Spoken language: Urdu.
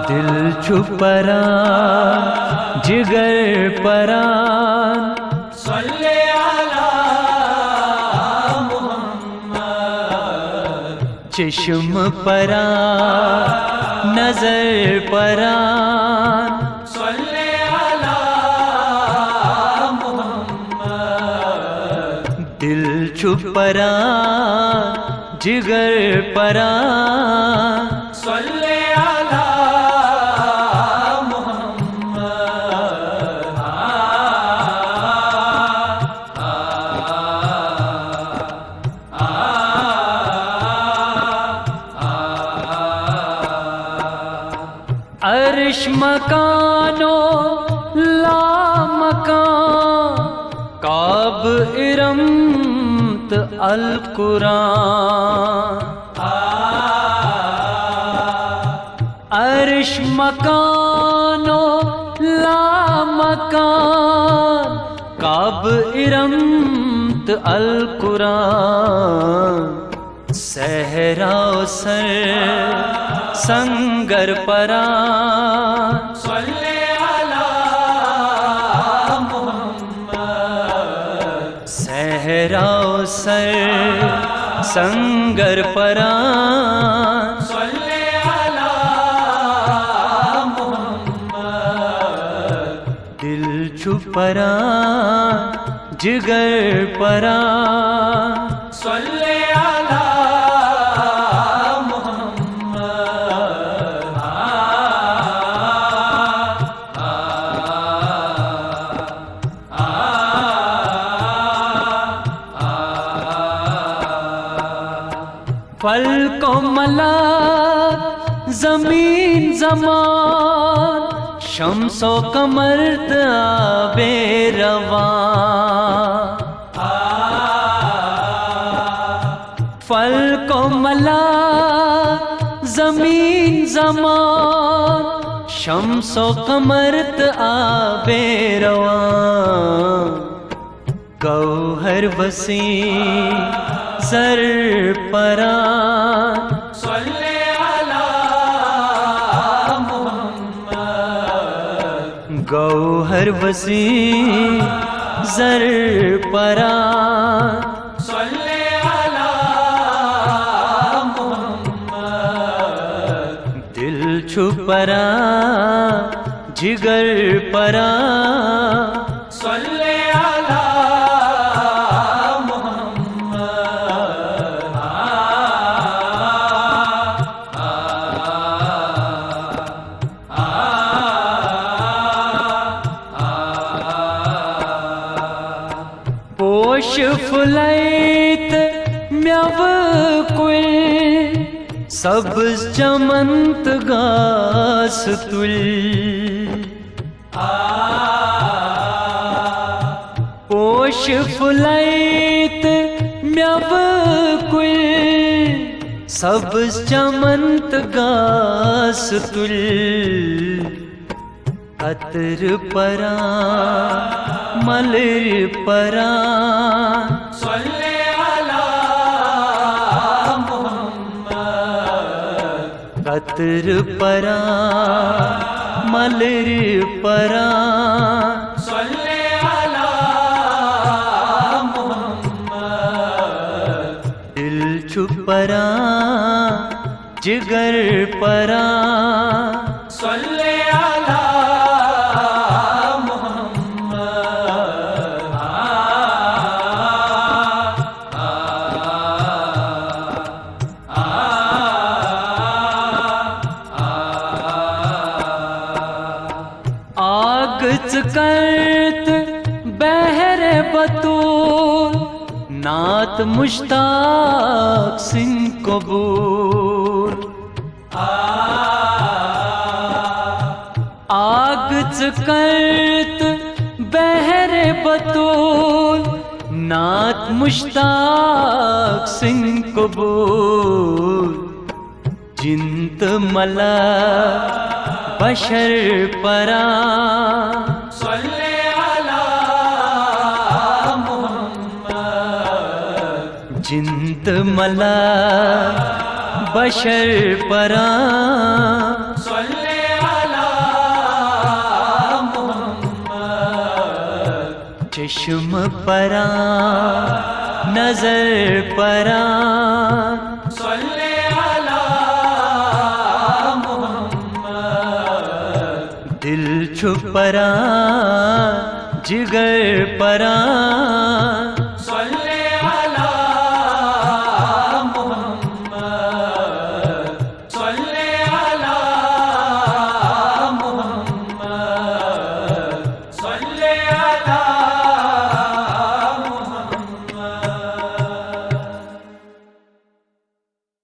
دل چھپران جگر پران صلی علی محمد، چشم پران نظر پران صلی علی محمد، دل چھپران جگر پران صلی علی عرش مکانو لا مکان کعب ارمت القرآن عرش مکانو لا مکان کعب ارمت القرآن صحرا و سر سنگر پران صلی علی محمد، صحرا و سر سنگر پران صلی علی محمد، دل چھپران جگر پران صلی علی فلک و ملک زمین زمان شمس و قمر آب رواں فلک و ملک زمین زمان شمس و قمر آب رواں گوہر وسیع زر پران صلی علی محمد، گوہر وسیع زر پران صلی علی محمد، دل چھپران جگر پران صلی علی پوش فلیت میو کل سبز چمنت گاس تل پوش فلیت میو کل سبز چمنت گاس تل عطر پران ملر پران صلی علی محمد، عطر پران ملر پران صلی علی محمد، دل چھپران جگر پران صلی علی کرت بہر بطول نعت مشتاق سنگھ قبول آگ کرت بہر بطول نعت مشتاق سنگھ قبول جنت ملا بشر پران صلی علی جنت ملا بشر پران صلی علی محمد چشم پران نظر پران صلی علی محمد دل چھپران جگر پران